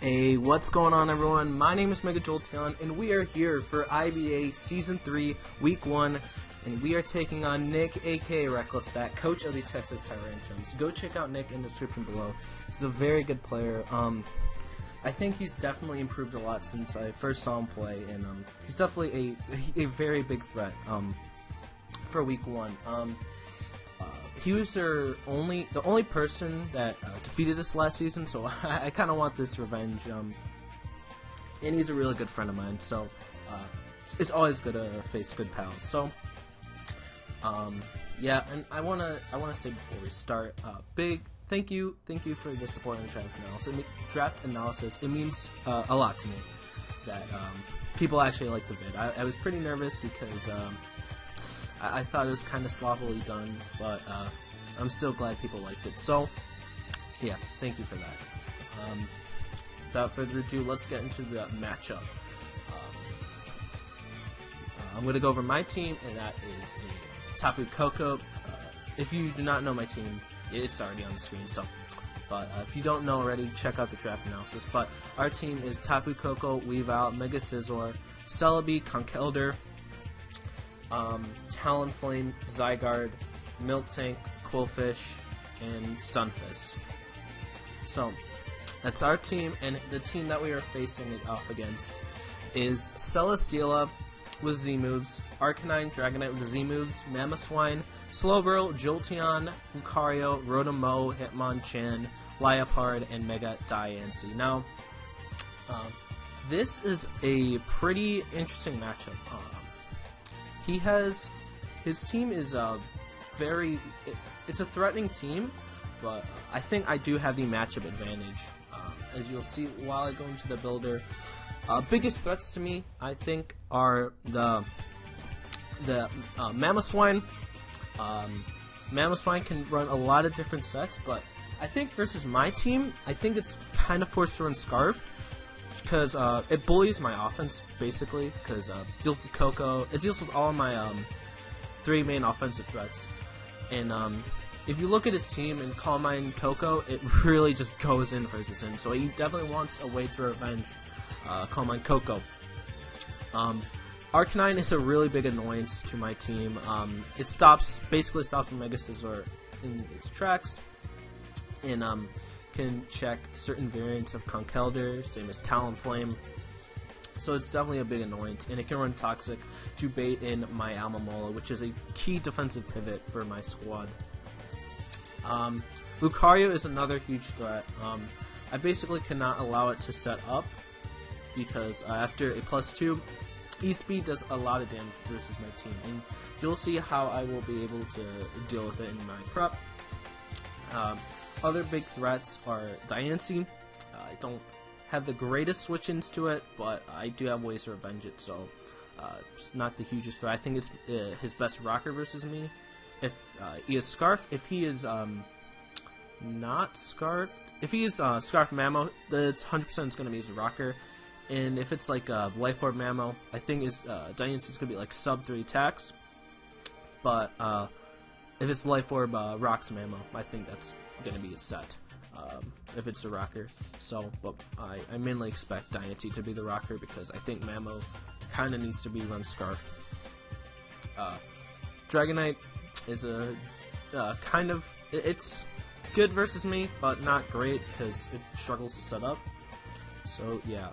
Hey, what's going on, everyone? My name is OmegaJolteon, and we are here for IBA Season 3, Week 1, and we are taking on Nick, aka RecklessBat, coach of the Texas Tyrantrums. Go check out Nick in the description below. He's a very good player. I think he's definitely improved a lot since I first saw him play, and he's definitely a very big threat for Week 1. He was the only person that defeated us last season, so I kind of want this revenge. And he's a really good friend of mine, so it's always good to face good pals. So yeah, and I wanna say before we start, big thank you for the support on the draft analysis. It means a lot to me that people actually like the vid. I was pretty nervous because I thought it was kind of sloppily done, but I'm still glad people liked it. So, yeah, thank you for that. Without further ado, let's get into the matchup. I'm going to go over my team, and that is a Tapu Koko. If you do not know my team, it's already on the screen. So, but if you don't know already, check out the draft analysis. But our team is Tapu Koko, Weavile, Mega Scizor, Celebi, Conkeldurr, Talonflame, Zygarde, Miltank, Quillfish, and Stunfisk. So, that's our team, and the team that we are facing it off against is Celesteela with Z moves, Arcanine, Dragonite with Z moves, Mamoswine, Slowbro, Jolteon, Lucario, Rotom-Mow, Hitmonchan, Liepard, and Mega Diancie. Now, this is a pretty interesting matchup. His team is it's a threatening team, but I think I do have the matchup advantage. As you'll see while I go into the builder, biggest threats to me, I think, are the Mamoswine. Mamoswine can run a lot of different sets, but I think versus my team, I think it's kind of forced to run Scarf, because it bullies my offense, basically, because it deals with Koko. It deals with all my three main offensive threats. And if you look at his team and Calm Mind Koko, it really just goes in versus him. So he definitely wants a way to revenge Calm Mind Koko. Arcanine is a really big annoyance to my team. It basically stops Mega Scizor in its tracks, and can check certain variants of Conkeldurr, same as Talonflame. So it's definitely a big annoyance, and it can run Toxic to bait in my Alomomola, which is a key defensive pivot for my squad. Lucario is another huge threat. I basically cannot allow it to set up, because after a +2, E-Speed does a lot of damage versus my team, and you'll see how I will be able to deal with it in my prep. Other big threats are Diancie. I don't have the greatest switch-ins to it, but I do have ways to revenge it, so it's not the hugest threat. I think it's his best rocker versus me. If he is Scarf, if he is not Scarfed, if he is Scarf Mamo, it's 100% going to be his rocker. And if it's like Life Orb Mamo, I think Diancie's going to be like sub 3 attacks. But if it's Life Orb Rocks Mamo, I think that's going to be his set. If it's a rocker. So, but I mainly expect Diancie to be the rocker, because I think Mamo kind of needs to be run Scarf. Dragonite is a it's good versus me, but not great because it struggles to set up. So yeah,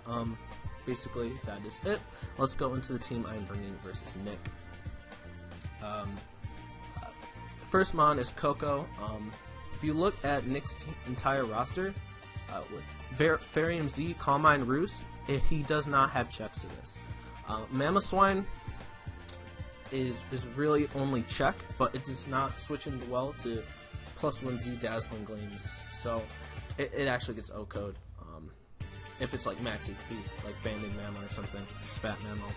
basically that is it. Let's go into the team I'm bringing versus Nick. First mon is Koko. If you look at Nick's entire roster, with Farium Z, Calm Mind, Roost, he does not have checks to this. Mamoswine is really only check, but it does not switch in well to +1 Z Dazzling Gleams, so it actually gets O-code. If it's like max HP, like Banding Mamo or something, Spat Mamo.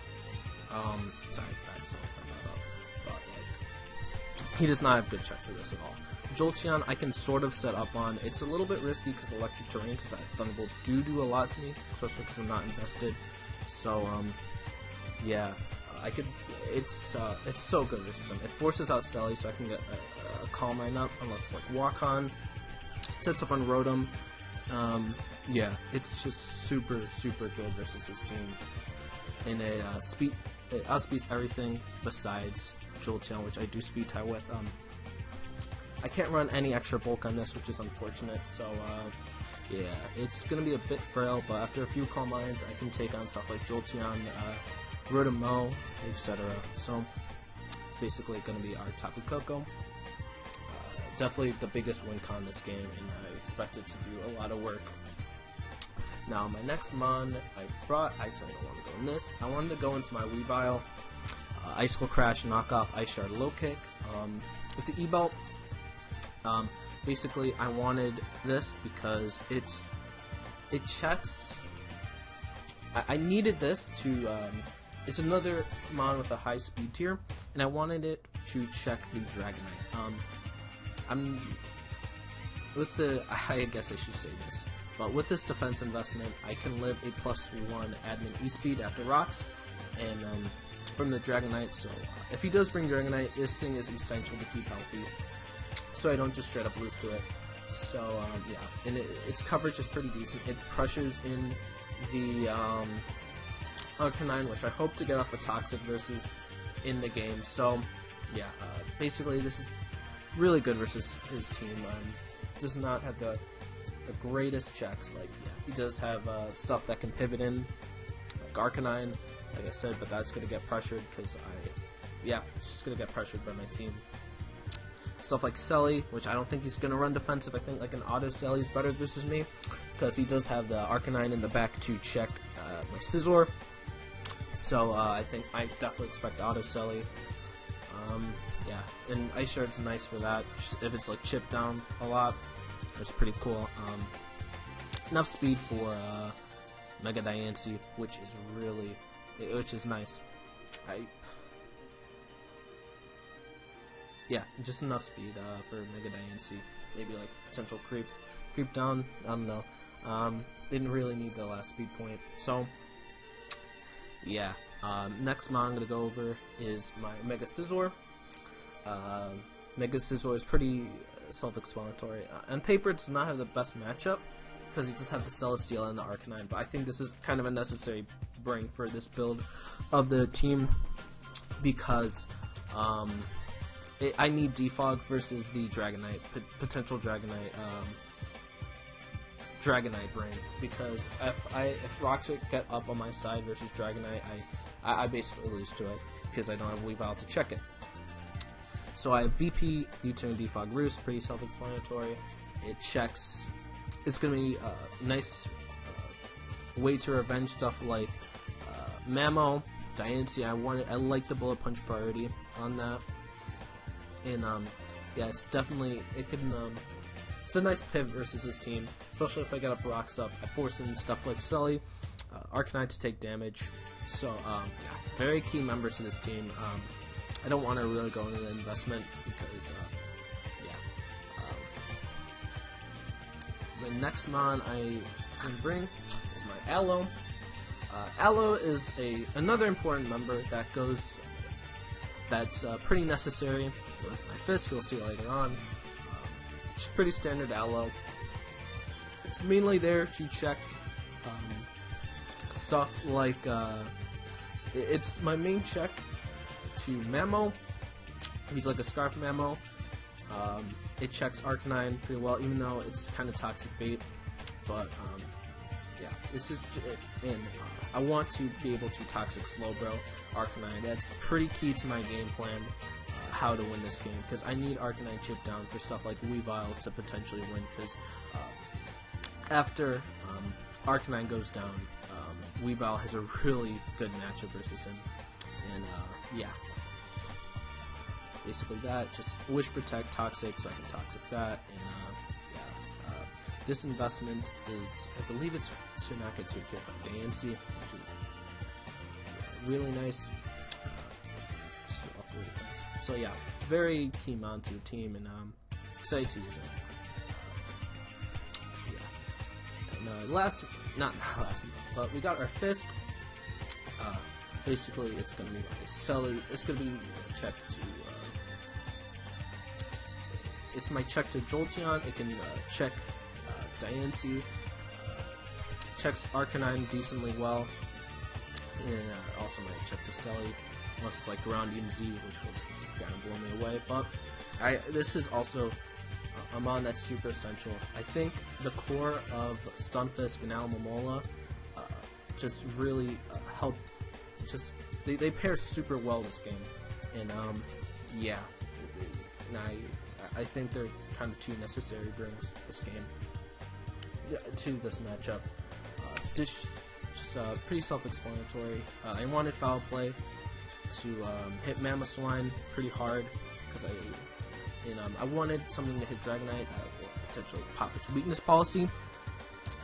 Sorry, that doesn't that up, but like, he does not have good checks to this at all. Jolteon I can sort of set up on. It's a little bit risky because electric terrain, because Thunderbolts do a lot to me, especially because I'm not invested. So yeah, I could. It's so good versus him. It forces out Selly, so I can get a Calm Mind up, unless like Walk On sets up on Rotom, Yeah, it's just super good versus his team. And it outspeeds everything besides Jolteon, which I do speed tie with. I can't run any extra bulk on this, which is unfortunate. So yeah, it's gonna be a bit frail, but after a few calm minds, I can take on stuff like Jolteon, Rotom, etc. So it's basically gonna be our Tapu Koko. Definitely the biggest win con this game, and I expect it to do a lot of work. Now, my next mon I actually don't want to go in this. I wanted to go into my Weavile, Icicle Crash, Knockoff, Ice Shard, Low Kick. With the E-Belt, basically I wanted this because it checks. I needed this to. It's another mon with a high speed tier, and I wanted it to check the Dragonite. I guess I should say this, but with this defense investment, I can live a +1 admin E-Speed after rocks, and from the Dragonite, so if he does bring Dragonite, this thing is essential to keep healthy, so I don't just straight up lose to it. So yeah, and its coverage is pretty decent. It pressures in the Arcanine, which I hope to get off a Toxic versus in the game, so yeah, basically this is really good versus his team. Does not have the greatest checks. Like, yeah, he does have stuff that can pivot in, like Arcanine, like I said, but that's going to get pressured because it's just going to get pressured by my team. Stuff like Selly, which I don't think he's going to run defensive. I think like an Auto Selly is better versus me because he does have the Arcanine in the back to check my Scizor. So I think I definitely expect Auto Selly. Yeah, and Ice Shard's nice for that. If it's like chipped down a lot, it's pretty cool. Enough speed for Mega Diancie, which is nice. Yeah, just enough speed for Mega Diancie. Maybe like potential creep down. I don't know. Didn't really need the last speed point. So yeah. Next mon I'm gonna go over is my Mega Scizor. Mega Scizor is pretty self-explanatory. On paper, it does not have the best matchup because he does have the Celesteela and the Arcanine, but I think this is kind of a necessary bring for this build of the team because I need Defog versus the Dragonite, potential Dragonite bring, because if rocks get up on my side versus Dragonite, I basically lose to it because I don't have Weavile to check it. So I have BP, U-Turn, Defog, Roost, pretty self-explanatory. It checks. It's going to be a nice way to revenge stuff like Mamo, Diancie. I like the Bullet Punch priority on that. And yeah, it's definitely, it's a nice pivot versus his team, especially if I get up rocks up. I force in stuff like Sully, Arcanine to take damage. So yeah, very key members to this team. I don't want to really go into the investment because, the next mon I can bring is my Aloe. Aloe is another important member that's pretty necessary with my Fisk. You'll see later on. It's pretty standard Aloe. It's mainly there to check stuff like it's my main check to Mamo. He's like a Scarf Mamo. It checks Arcanine pretty well, even though it's kind of toxic bait. But yeah, this is I want to be able to toxic Slowbro Arcanine. That's pretty key to my game plan, how to win this game, because I need Arcanine chip down for stuff like Weavile to potentially win. Because after Arcanine goes down, Weavile has a really good matchup versus him, and yeah. Basically that, just Wish Protect, Toxic, so I can Toxic that, and yeah. This investment is, I believe it's Tsunaka to get by Diancie, which is really nice. So yeah, very key mon to the team, and excited to use it. Yeah. And not last month, but we got our Fisk. Basically, it's going to be like a Selly. It's going to be checked to. It's my check to Jolteon. It can check Diancie. Checks Arcanine decently well. And also might check Celesteela, unless it's like Ground EMZ, which will kind of blow me away. But this is also a mon that's super essential. I think the core of Stunfisk and Alomomola just really help. Just they pair super well this game, and yeah, and I think they're kind of too necessary to bring this game to this matchup. Just pretty self-explanatory. I wanted Foul Play to hit Mamoswine pretty hard because I wanted something to hit Dragonite or potentially pop its weakness policy.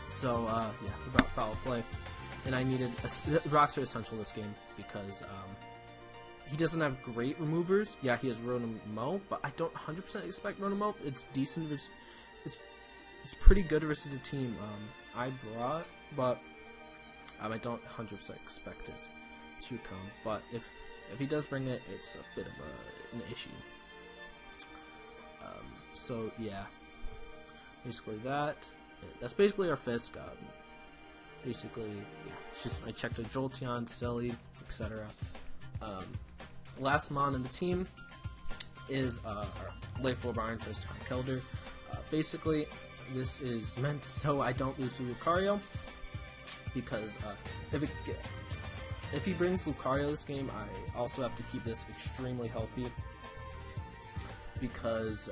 So yeah, about Foul Play, and I needed rocks are essential this game because he doesn't have great removers. Yeah, he has Rotom-Mow, but I don't 100% expect Rotom-Mow. It's decent. It's pretty good versus a team I brought, but I don't 100% expect it to come. But if he does bring it, it's a bit of an issue. So yeah, basically that's basically our Fisk. Basically, yeah, it's just I checked a Jolteon, Celesteela, etc. Last mon in the team is our Life Orb Iron Fist Kelder. Basically, this is meant so I don't lose to Lucario, because if he brings Lucario this game, I also have to keep this extremely healthy, because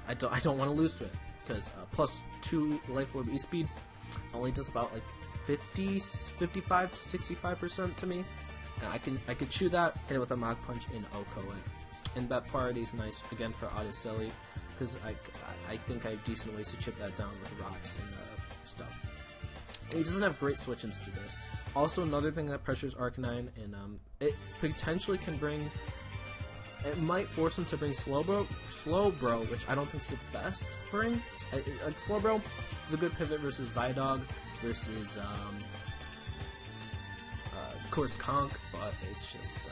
I don't want to lose to it, because plus 2 Life Orb E-Speed only does about like 55 to 65% to me, and I could chew that, hit it with a Mach Punch, and OHKO it. And that priority is nice again for Celesteela, because I think I have decent ways to chip that down with rocks and stuff. And he doesn't have great switch-ins to this. Also, another thing that pressures Arcanine, and it potentially can bring. It might force him to bring Slowbro, which I don't think is the best for him. Slowbro is a good pivot versus Zydog, versus of course Conk, but it's just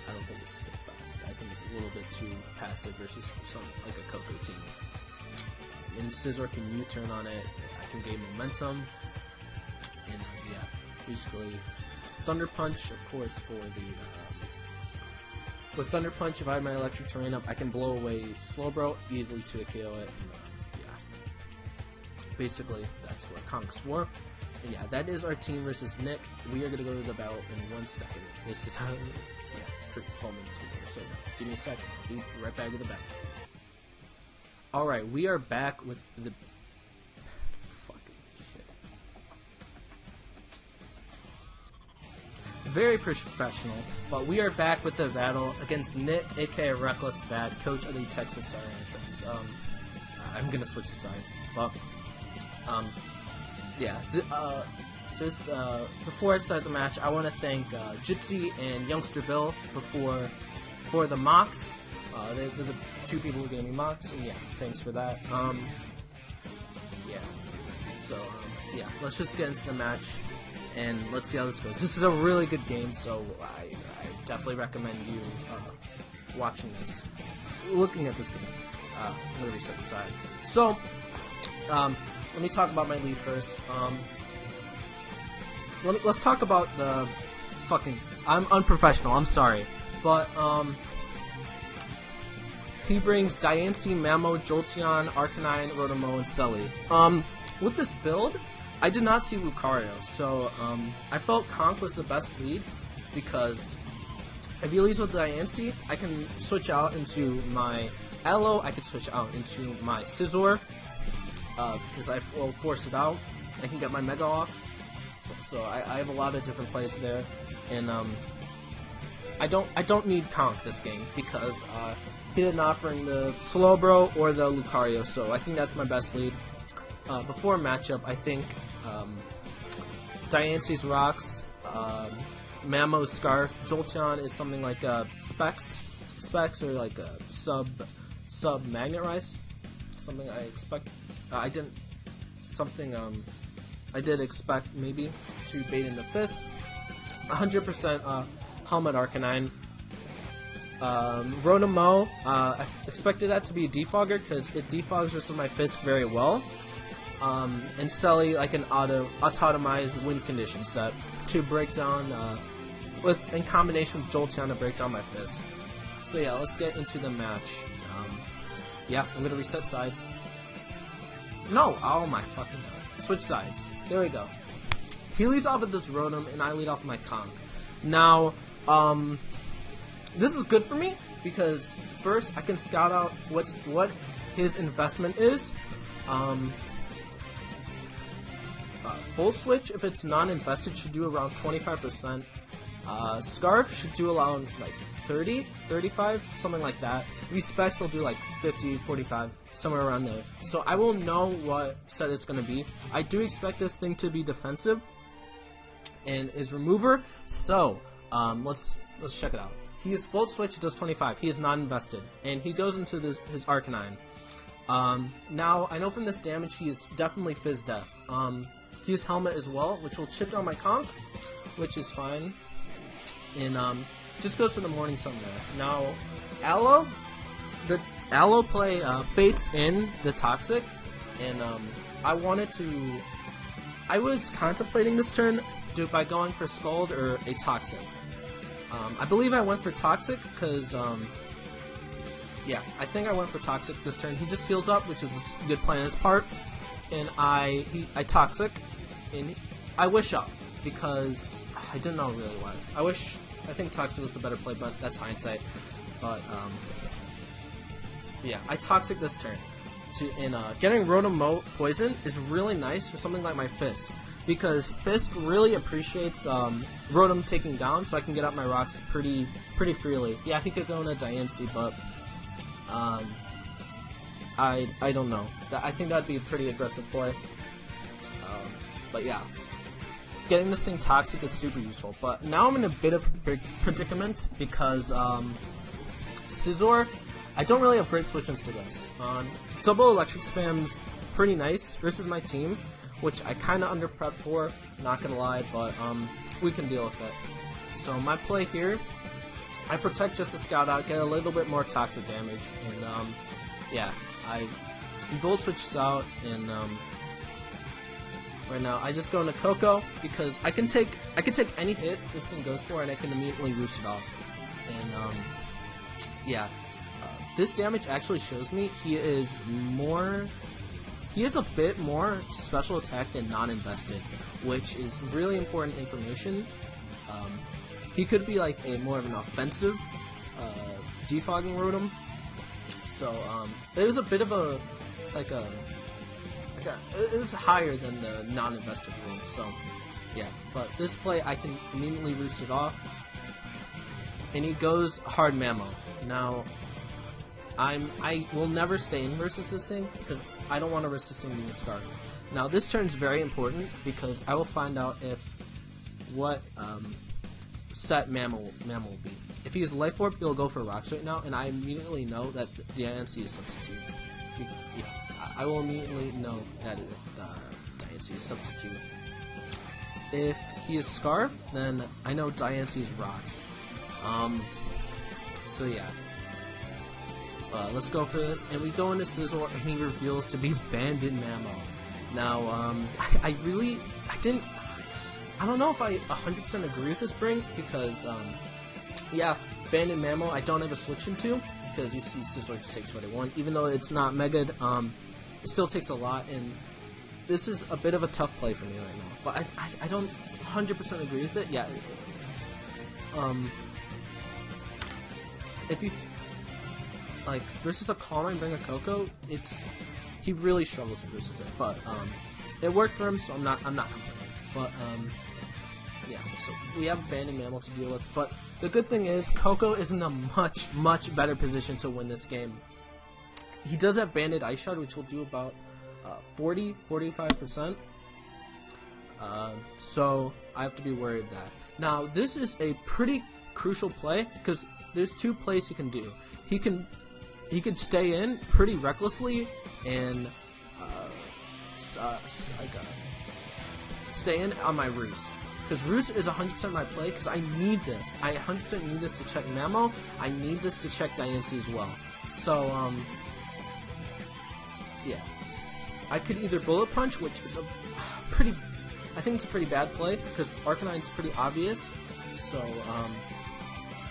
I don't think it's the best. I think it's a little bit too passive versus something like a Koko team. And Scizor can U-turn on it. I can gain momentum, and yeah, basically Thunder Punch, of course, for the. With Thunder Punch, if I have my Electric Terrain up, I can blow away Slowbro easily to KO it. And, yeah, basically that's what Conk's for. And yeah, that is our team versus Nick. We are gonna go to the battle in 1 second. This is how, yeah, 12 minutes ago. So give me a second. I'll be right back with the battle. All right, we are back with the fucking shit. Very professional, but we are back with the battle against Nick, aka RecklessBat, coach of the Texas Tyrantrums. I'm gonna switch to sides, but yeah. Just before I start the match, I want to thank Gypsy and Youngster Bill for the mocks. They're the 2 people who gave me mocks, and yeah, thanks for that. Yeah. So yeah, let's just get into the match. And let's see how this goes. This is a really good game, so I definitely recommend you watching this, looking at this game. I'm going to reset the side. So, let me talk about my lead first. Let's talk about the fucking... I'm unprofessional, I'm sorry. But, he brings Diancie, MamosWine, Arcanine, Rotom-Mow, and Celesteela. With this build, I did not see Lucario, so I felt Conk was the best lead, because if he leads with Diancie, I can switch out into my Aloe, I can switch out into my Scizor, because I will force it out. I can get my Mega off, so I have a lot of different plays there, and I don't need Conk this game, because he did not bring the Slowbro or the Lucario, so I think that's my best lead. Before matchup, I think Diancie's Rocks, Mamo's Scarf, Jolteon is something like Specs or like a sub Magnet Rice, something I expect. I did expect maybe to bait in the Fist. 100% Helmet Arcanine. Rotom-Mo, I expected that to be a defogger because it defogs versus my Fisk very well. And Selly like an autotomized win condition set to break down, in combination with Jolteon to break down my Fisk. So yeah, let's get into the match. Yeah, I'm gonna reset sides. No, oh my fucking god. Switch sides. There we go. He leads off with this Rotom, and I lead off with my Conk. Now, this is good for me because first I can scout out what his investment is. Full Switch, if it's non-invested, should do around 25%. Scarf should do around like 30, 35, something like that. Specs will do like 50, 45, somewhere around there. So I will know what set it's going to be. I do expect this thing to be defensive and is remover. So let's check it out. He is Full Switch, does 25. He is not invested, and he goes into his Arcanine. Now I know from this damage he is definitely Fizz Death. He has Helmet as well, which will chip down my Conk, which is fine. And just goes for the Morning Sun there. Now, the Aloe play baits in the Toxic, and I was contemplating this turn by going for Scald or a Toxic. I believe I went for Toxic because, yeah, I think I went for Toxic this turn. He just heals up, which is a good play on his part, and I Toxic, and I Wish Up because I didn't know really why. I think Toxic was the better play, but that's hindsight. But yeah, I Toxic this turn. Getting Rotom-Mo Poison is really nice for something like my Fisk, because Fisk really appreciates Rotom taking down, so I can get out my rocks pretty freely. Yeah, he could go in a Diancie, but I don't know. I think that'd be a pretty aggressive play. But yeah, getting this thing Toxic is super useful. But now I'm in a bit of a predicament because Scizor, I don't really have great switch-ins to this. Double Electric Spam's pretty nice versus my team, which I kind of under-prepped for, not gonna lie, but we can deal with it. So my play here, I protect just to scout out, get a little bit more Toxic damage, and yeah, I Volt Switches out, and right now I just go into Koko because I can take any hit this thing goes for, and I can immediately roost it off. And yeah, this damage actually shows me he is a bit more special attack than non-invested, which is really important information. He could be like more of an offensive defogging Rotom. So it was a bit of it was higher than the non-invested rule. So yeah, but this play I can immediately roost it off, and he goes hard Mamo. Now I will never stay in versus this thing because I don't want to risk this thing being a Scarf. Now this turn's very important because I will find out what set Mamo will be. If he is Life Orb, he'll go for Rocks right now, and I immediately know that the Diancie is substitute. Yeah, I will immediately know that Diancie is substitute. If he is Scarf, then I know Diancie is Rocks. So yeah. Let's go for this, and we go into Scizor, and he reveals to be Banded Mamo. Now, I don't know if I 100% agree with this bring, because, yeah, Banded Mamo I don't have a switch into, because you see Scizor just takes what it wants. Even though it's not Mega'd, it still takes a lot, and this is a bit of a tough play for me right now. But I don't 100% agree with it. Yeah, if you like versus a Calm Mind, bring a Koko, he really struggles versus it. But it worked for him, so I'm not complaining. But yeah, so we have Banded Mammal to deal with. But the good thing is Koko is in a much better position to win this game. He does have Banded Ice Shard, which will do about 45%. So I have to be worried that. Now this is a pretty crucial play because there's two plays he can do. He could stay in pretty recklessly and stay in on my Roost. because Roost is 100% my play, because I need this. I 100% need this to check Mamo. I need this to check Diancie as well. So, yeah. I could either Bullet Punch, which is a pretty... I think it's a pretty bad play, because Arcanine's pretty obvious. So,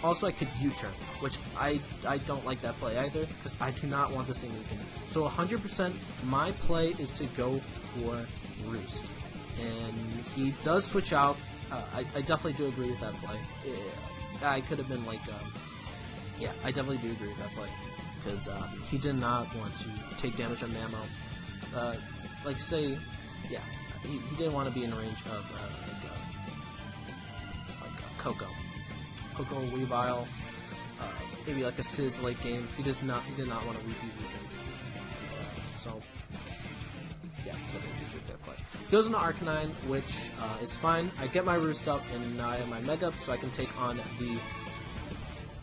also I could U-turn, which I don't like that play either, because I do not want this thing weakened. So 100% my play is to go for Roost. And he does switch out. I definitely do agree with that play. Yeah, I could have been like, yeah, I definitely do agree with that play. Because he did not want to take damage on Mamo. Like, say, yeah, he didn't want to be in range of Koko. Koko, Weavile, maybe like a Sizz late game. He did not want to repeat weekend. So, yeah, definitely agree with that play. He goes into Arcanine, which is fine. I get my Roost up, and now I have my Mega up, so I can take on the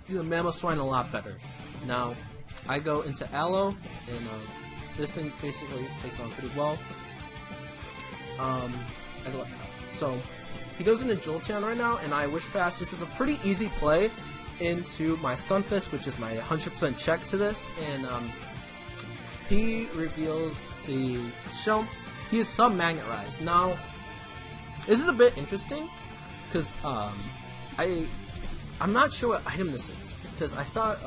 Mamoswine a lot better. Now, I go into Aloe, and this thing basically takes on pretty well. So, he goes into Jolteon right now, and I Wish Fast. This is a pretty easy play into my Stunfisk, which is my 100% check to this, and he reveals the shell. He is Sub-Magnet-Rise. Now, this is a bit interesting, because I'm not sure what item this is, because I thought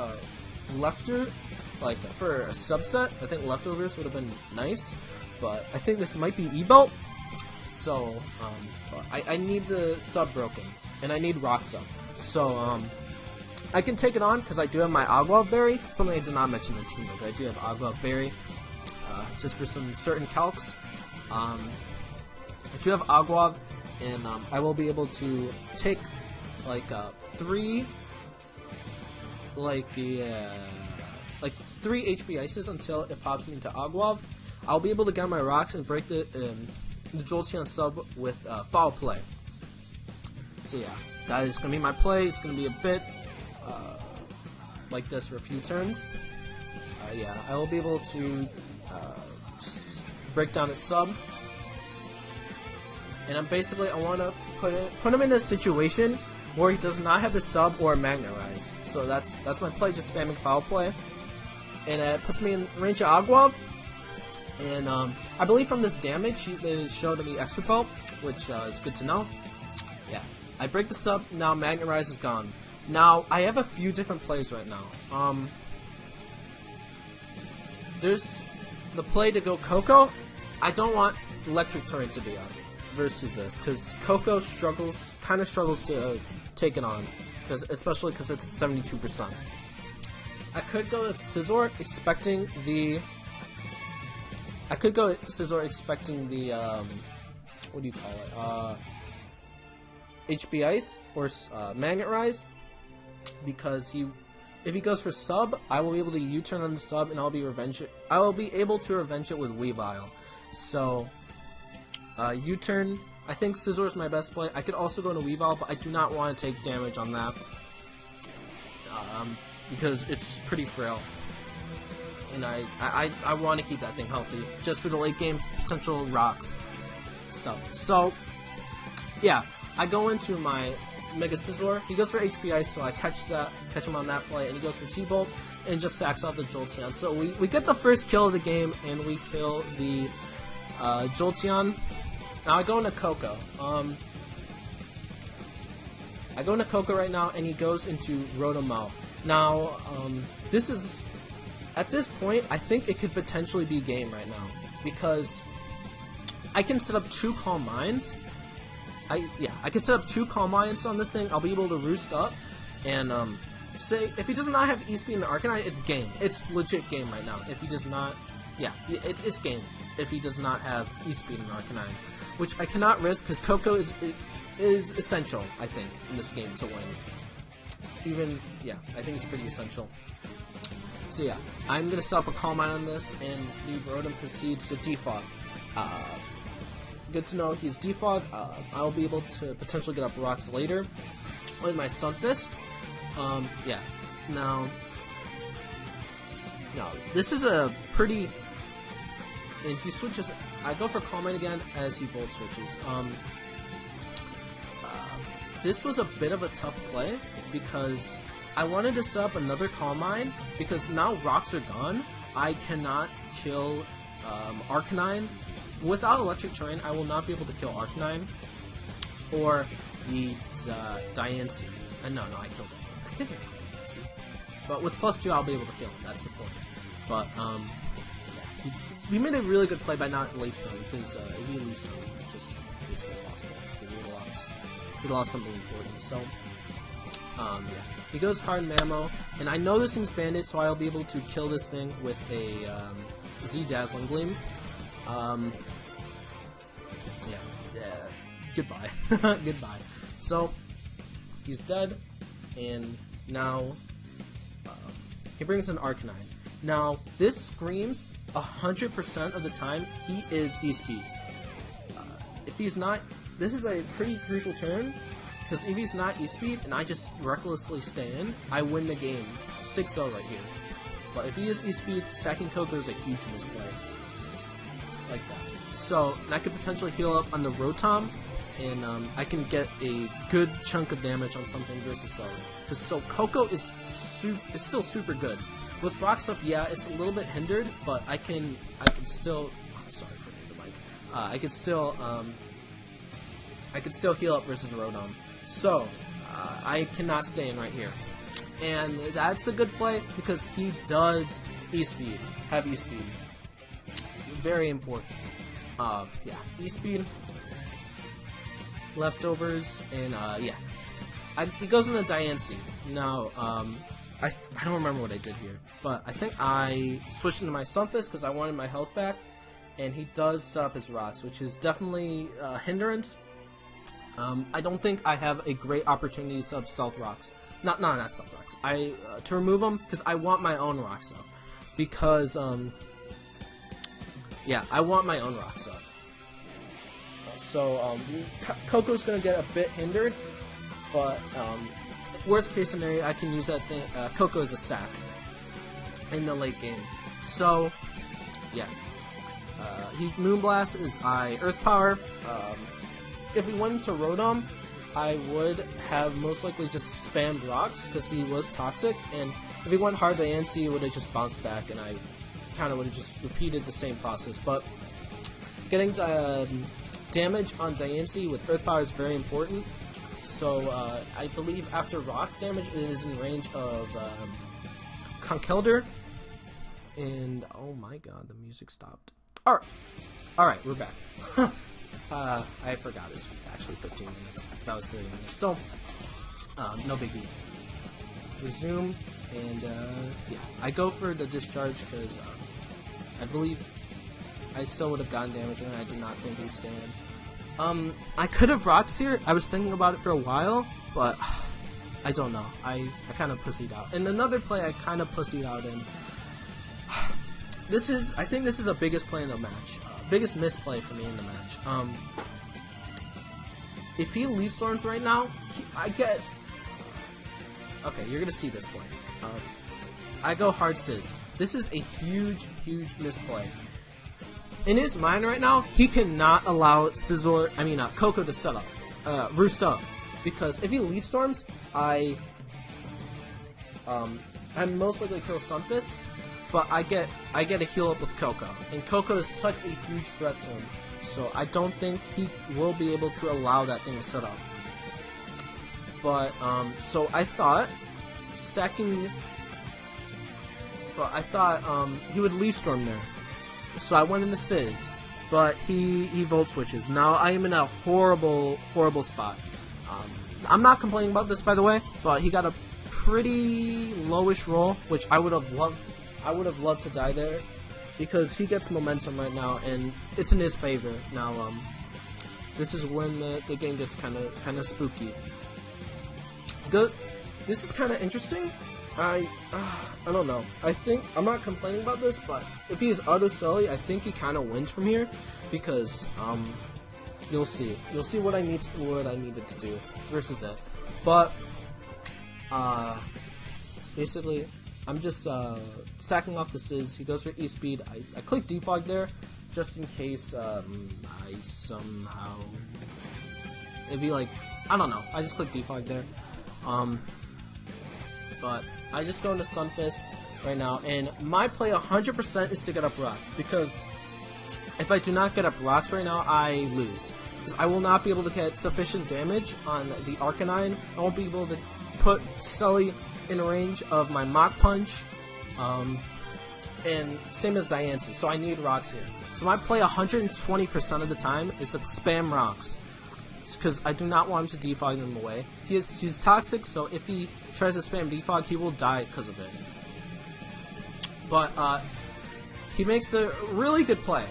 Lefter, like, for a subset, I think Leftovers would have been nice, but I think this might be E-Belt. So, I need the sub broken, and I need Rock Sub. So, I can take it on, because I do have my Agua Berry, something I did not mention in the team, but I do have Agua Berry, just for some certain calcs. I do have Agua, and I will be able to take, like, three HP Ices until it pops me into Agua. I'll be able to get my rocks and break the Jolteon sub with Foul Play. So yeah, that is going to be my play. It's going to be a bit like this for a few turns. Yeah, I will be able to just break down its sub. And I want to put him in a situation where he does not have the sub or Magnet Rise. So that's my play, just spamming Foul Play. And it puts me in range of Agua. And I believe from this damage, they showed me Extra Pelt, which is good to know. Yeah, I break the sub, now Magnet Rise is gone. Now, I have a few different plays right now. There's the play to go Koko. I don't want Electric Torrent to be on versus this, because Koko kind of struggles to take it on, especially because it's 72%. I could go with Scizor, expecting the... what do you call it? HB Ice or Magnet Rise, because if he goes for sub, I will be able to U-turn on the sub, and I will be able to revenge it with Weavile. So U-turn. I think Scizor is my best play. I could also go into Weavile, but I do not want to take damage on that because it's pretty frail. And I want to keep that thing healthy, just for the late game potential rocks stuff. So, yeah, I go into my Mega Scizor. He goes for HP Ice, so I catch him on that play, and he goes for T-Bolt, and just sacks out the Jolteon. So we get the first kill of the game, and we kill the Jolteon. Now I go into Koko. I go into Koko right now, and he goes into Rotom-Mow. Now, this is... At this point, I think it could potentially be game right now, because I can set up 2 Calm Minds. I can set up 2 Calm Minds on this thing. I'll be able to Roost up, and say if he does not have E-Speed and Arcanine, it's game. It's legit game right now. If he does not, yeah, it's game. If he does not have E-Speed and Arcanine, which I cannot risk because Koko is essential, I think, in this game to win. I think it's pretty essential. So yeah, I'm going to set up a Calm Mind on this, and the Rotom proceeds to Defog. Good to know he's Defog. I'll be able to potentially get up rocks later with my Stunfisk. Yeah. Now, this is a pretty... And he switches... I go for Calm Mind again as he Volt switches. this was a bit of a tough play because I wanted to set up another Calm Mind because now rocks are gone. I cannot kill Arcanine. Without electric terrain, I will not be able to kill Arcanine or the Diancie. No, I killed it. I think I killed Diancie. But with +2, I'll be able to kill him. That's the point. But, yeah, we made a really good play by not Leaf Storm, because if he Leaf Storm, we just basically lost that, because we'd lost something important. So, yeah. He goes hard Mamo, and I know this thing's banded, so I'll be able to kill this thing with a Z Dazzling Gleam. Yeah, goodbye. Goodbye. So, he's dead, and now he brings an Arcanine. Now, this screams 100% of the time he is E-Speed. If he's not, this is a pretty crucial turn, because if he's not E-Speed and I just recklessly stay in, I win the game 6-0 right here. But if he is E-Speed, sacking Koko is a huge misplay. Like that. So, and I could potentially heal up on the Rotom, and I can get a good chunk of damage on something versus Celery. So Koko is still super good. With Rocks Up, yeah, it's a little bit hindered, but I can still. Oh, sorry for the mic. I could still heal up versus Rotom. So I cannot stay in right here, and that's a good play because he does E-Speed, have E-Speed. Very important. Yeah, E-Speed, leftovers, and yeah. He goes into Diancie. Now, I don't remember what I did here, but I think I switched into my Stunfisk because I wanted my health back, and he does stop his Rocks, which is definitely a hindrance. I don't think I have a great opportunity to sub Stealth Rocks. Not Stealth Rocks. To remove them because I want my own Rocks up. Because, yeah, I want my own Rocks up. So, Koko's gonna get a bit hindered, but, worst case scenario, I can use that thing, Koko as a sack in the late game. So, yeah. He Moonblast is Earth Power. If he went into Rotom, I would have most likely just spammed Rocks because he was toxic, and if he went hard Diancie, he would have just bounced back, and I kind of would have just repeated the same process. But getting damage on Diancie with Earth Power is very important. So, I believe after Rocks damage, it is in range of Conkeldurr. And, oh my god, the music stopped. Alright, we're back. I forgot it was actually 15 minutes. That was 30 minutes. So, no big deal. Resume, and, yeah. I go for the Discharge because I believe I still would have gotten damage, and I did not think he'd stand. I could have Rocks here. I was thinking about it for a while, but I don't know. I kind of pussied out. And another play I kind of pussied out in. I think this is the biggest play in the match. Biggest misplay for me in the match. If he Leaf Storms right now, I get. Okay, you're gonna see this play. I go hard Sizz. This is a huge misplay. In his mind right now, he cannot allow Koko to set up, roost up, because if he Leaf Storms, I'm most likely kill Stunfisk, but I get a heal up with Koko, and Koko is such a huge threat to him, so I don't think he will be able to allow that thing to set up. But so I thought he would Leaf Storm there. So I went into Sizz, but he Volt Switches. Now I am in a horrible spot. I'm not complaining about this, by the way, but he got a pretty lowish roll, which I would have loved to die there, because he gets momentum right now, and it's in his favor. Now, this is when the game gets kind of spooky. This is kind of interesting. I don't know. I think I'm not complaining about this, but if he is Auto Sully, I think he kind of wins from here, because you'll see. You'll see what I needed to do versus it. But basically, I'm just sacking off the Sizz. He goes for E-Speed. I click Defog there, just in case I somehow, if he I don't know. I just clicked defog there. But I just go into Stunfisk right now, and my play 100% is to get up rocks, because if I do not get up rocks right now, I lose. Because I will not be able to get sufficient damage on the Arcanine. I won't be able to put Sully in range of my Mach Punch, and same as Diancie, so I need rocks here. So my play 120% of the time is to spam rocks, because I do not want him to defog them away. He's toxic, so if he tries to spam defog, he will die because of it. But he makes the really good play.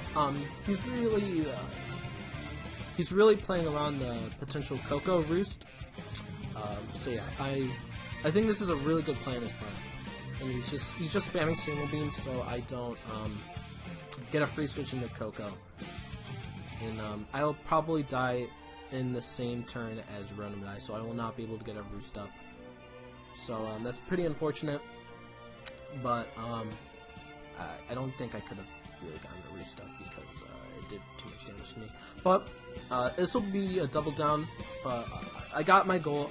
He's really playing around the potential Koko roost. So yeah, I think this is a really good play on his part. And he's just spamming single beams, so I don't get a free switch into Koko. And I'll probably die in the same turn as Rotom dies, so I will not be able to get a roost up. So that's pretty unfortunate. But I don't think I could have really gotten a roost up because it did too much damage to me. But this will be a double down. But I got my goal.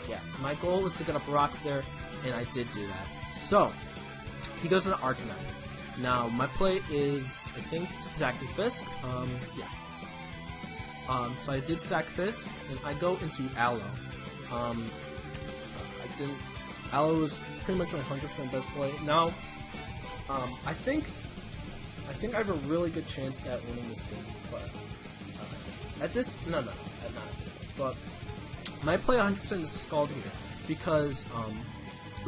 Yeah, my goal was to get up rocks there, and I did do that. So he goes into Arcanine. Now my play is, I think, Sack and Fisk. Yeah. So I did Sack Fisk, and I go into Aloe. Aloe was pretty much my 100% best play. Now, I think I have a really good chance at winning this game, but at this, not at this point, but my play 100% is Scald here, because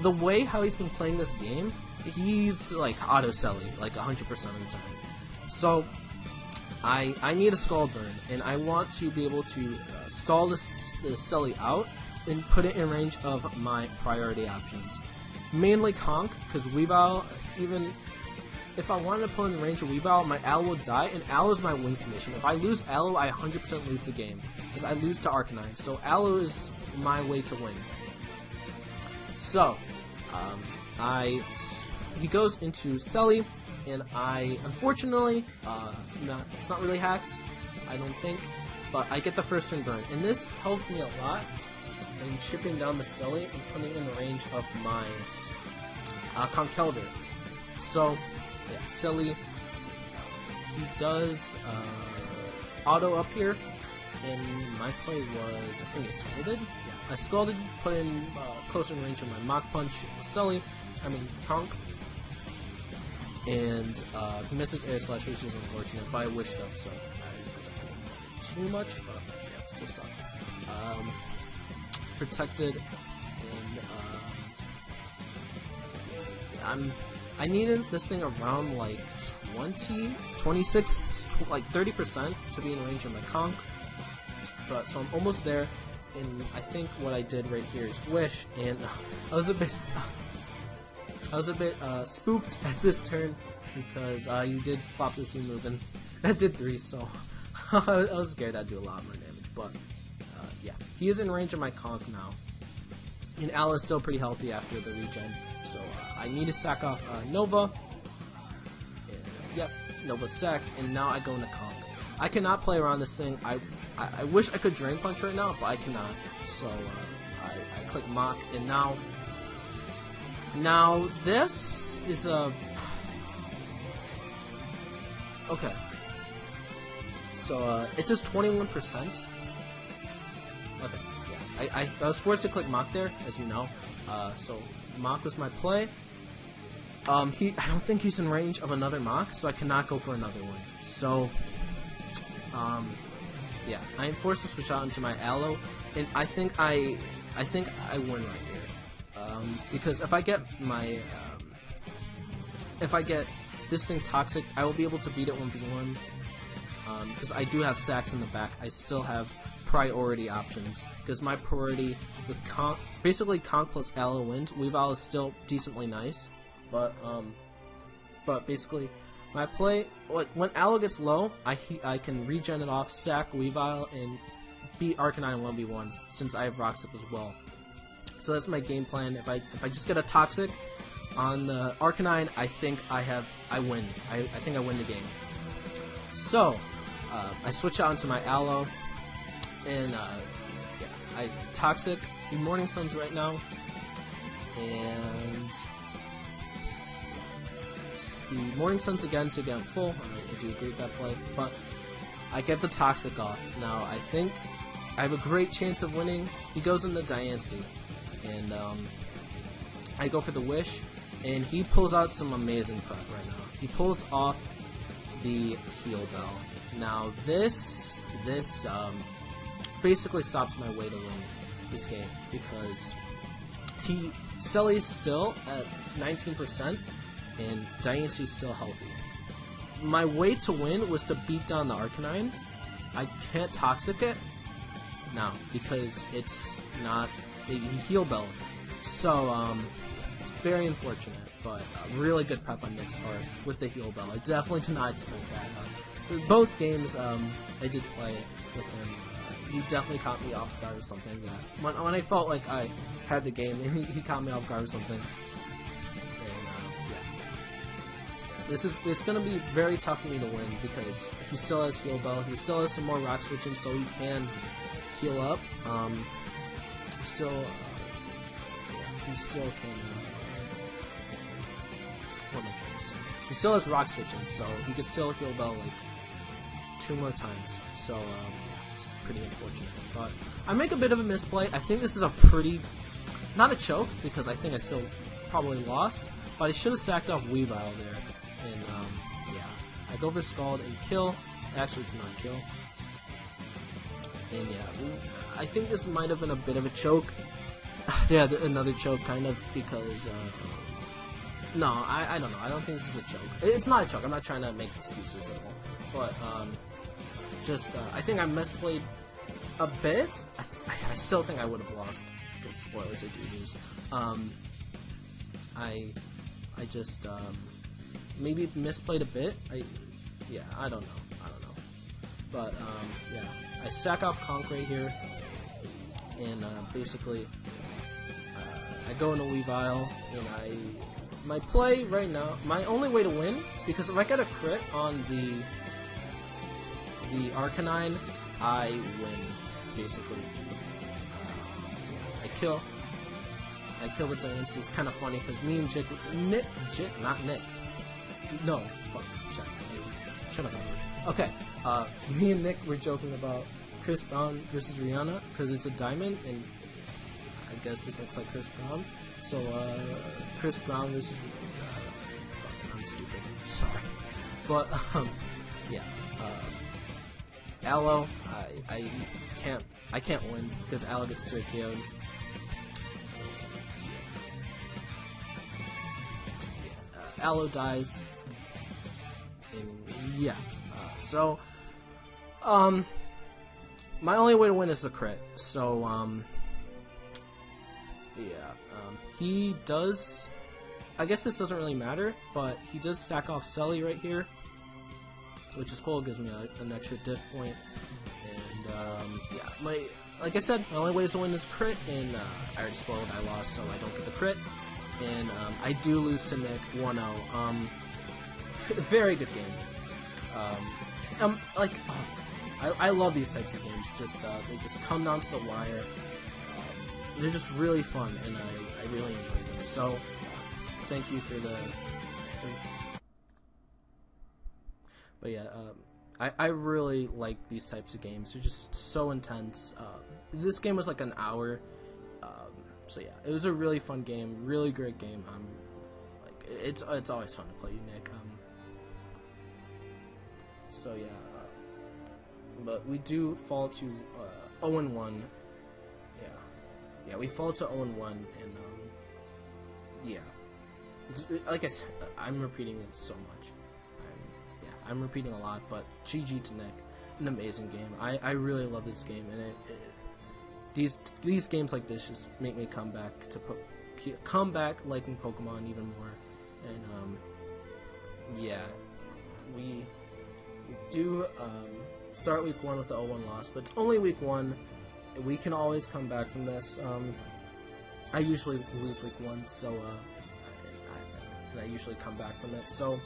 the way how he's been playing this game, he's like auto-selling like 100% of the time. So I need a Scald Burn, and I want to be able to stall the Selly out and put it in range of my priority options. Mainly Conk, because Weavile, even if I wanted to put in range of Weavile, my Aloe will die, and Aloe is my win condition. If I lose Aloe, I 100% lose the game, because I lose to Arcanine. So Aloe is my way to win. So, he goes into Selly, and I, unfortunately, it's not really hacks, I don't think, but I get the first turn burn, and this helps me a lot in chipping down the Selly and putting it in the range of my Conkeldurr. So, yeah, Selly, he does auto up here, and my play was, I think I Scalded? Yeah, I Scalded, put in closer in range of my Mach Punch Selly, Conk, and he misses Air Slash, which is unfortunate, but I wished up, so I didn't too much, but yeah, it still sucked. Protected, and I needed this thing around like 26, like 30% to be in range of my Conk, but so I'm almost there, and I think what I did right here is Wish, and I was a bit spooked at this turn, because you did flop this new move, and that did 3, so I was scared I'd do a lot more damage, but yeah, he is in range of my Conk now, and Aloe is still pretty healthy after the regen, so I need to sack off Nova, and, yep, Nova sack, and now I go into Conk. I cannot play around this thing. I wish I could Drain Punch right now, but I cannot, so I click Mach, and now this is a... Okay. So, it does 21%. Okay, yeah. I was forced to click Mach there, as you know. So, Mach was my play. I don't think he's in range of another Mach, so I cannot go for another one. So, yeah. I am forced to switch out into my Aloe, and I think I win right here. Because if I get my, if I get this thing Toxic, I will be able to beat it 1v1, because I do have sacks in the back. I still have priority options, because my priority with Conk, basically Conk plus Aloe wins. Weavile is still decently nice, but basically my play, like, when Aloe gets low, I can regen it off, sack Weavile, and beat Arcanine 1v1, since I have Rocks up as well. So that's my game plan. If I just get a Toxic on the Arcanine, I think I win. I think I win the game. So, I switch out into my Aloe, and yeah, I Toxic the Morning Suns right now, and the Morning Suns again to get full. I do agree with that play, but I get the Toxic off. Now I think I have a great chance of winning. He goes into Diancie, and I go for the Wish, and he pulls out some amazing prep right now. He pulls off the Heal Bell. Now this basically stops my way to win this game, because Celly's still at 19% and Diancie's still healthy. My way to win was to beat down the Arcanine. I can't Toxic it now because it's not a Heal Bell. So it's very unfortunate, but really good prep on Nick's part with the Heal Bell. I definitely did not expect that. Both games I did play with him. He definitely caught me off guard or something. Yeah. When I felt like I had the game, he caught me off guard or something. And yeah, it's gonna be very tough for me to win because he still has Heal Bell. He still has some more Rock Switching, so he can heal up. He still can. What am I trying to say? He still has Rock Switching, so he could still Heal Bell like 2 more times. So it's pretty unfortunate. But I make a bit of a misplay. I think this is a pretty, not a choke, because I think I still probably lost, but I should have sacked off Weavile there. And yeah, I go for Scald and kill. Actually, to not kill. And yeah, I think this might have been a bit of a choke. Yeah, another choke, kind of, because no, I don't know. I don't think this is a choke. It's not a choke. I'm not trying to make excuses at all. But just I think I misplayed a bit. I still think I would have lost, because spoilers are due news. I just maybe misplayed a bit. Yeah, I don't know. But yeah, I sack off Conk right here, and basically I go into Weavile, and my play right now, my only way to win, because if I get a crit on the Arcanine, I win, basically. I kill the Diancie. It's kind of funny, because me and shut up. Okay, me and Nick were joking about Chris Brown versus Rihanna, because it's a diamond, and I guess this looks like Chris Brown. So, Chris Brown versus I'm stupid. Sorry. But, yeah. Aloe, I can't win, because Aloe gets 2 KO'd. Aloe dies. And, yeah. So, my only way to win is the crit. So, yeah, he does, I guess this doesn't really matter, but he does sack off Celly right here, which is cool. It gives me an extra diff point, and yeah, like I said, my only way to win is crit, and I already spoiled, I lost, so I don't get the crit, and I do lose to Nick 1-0. Very good game. I love these types of games. Just they just come down to the wire. They're just really fun, and I really enjoy them. So, thank you for the. But yeah, I really like these types of games. They're just so intense. This game was like an hour. So yeah, it was a really fun game, really great game. Like it's always fun to play you, Nick. So yeah, but we do fall to 0-1. Yeah, we fall to 0-1, and yeah, like I said, I'm repeating it so much. I'm repeating a lot, but GG to Nick, an amazing game. I really love this game, and these games like this just make me come back liking Pokemon even more. And yeah, we do start week 1 with the 0-1 loss, but it's only week 1. We can always come back from this. I usually lose week 1, so I usually come back from it. So,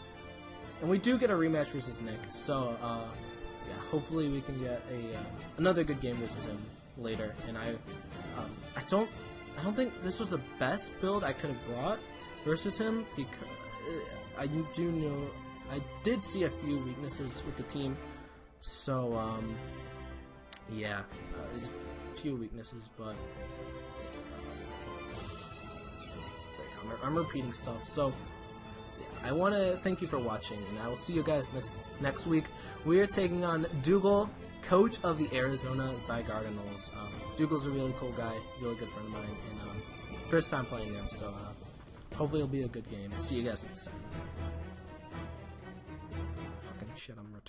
and we do get a rematch versus Nick. So yeah, hopefully we can get another good game versus him later. And I don't think this was the best build I could have brought versus him, because I did see a few weaknesses with the team. So yeah, there's a few weaknesses, but I'm repeating stuff. So I want to thank you for watching, and I will see you guys next week. We are taking on Dougal, coach of the Arizona Zygardenals. Dougal's a really cool guy, really good friend of mine, and first time playing him, so hopefully it'll be a good game. See you guys next time. Fucking shit, I'm retarded.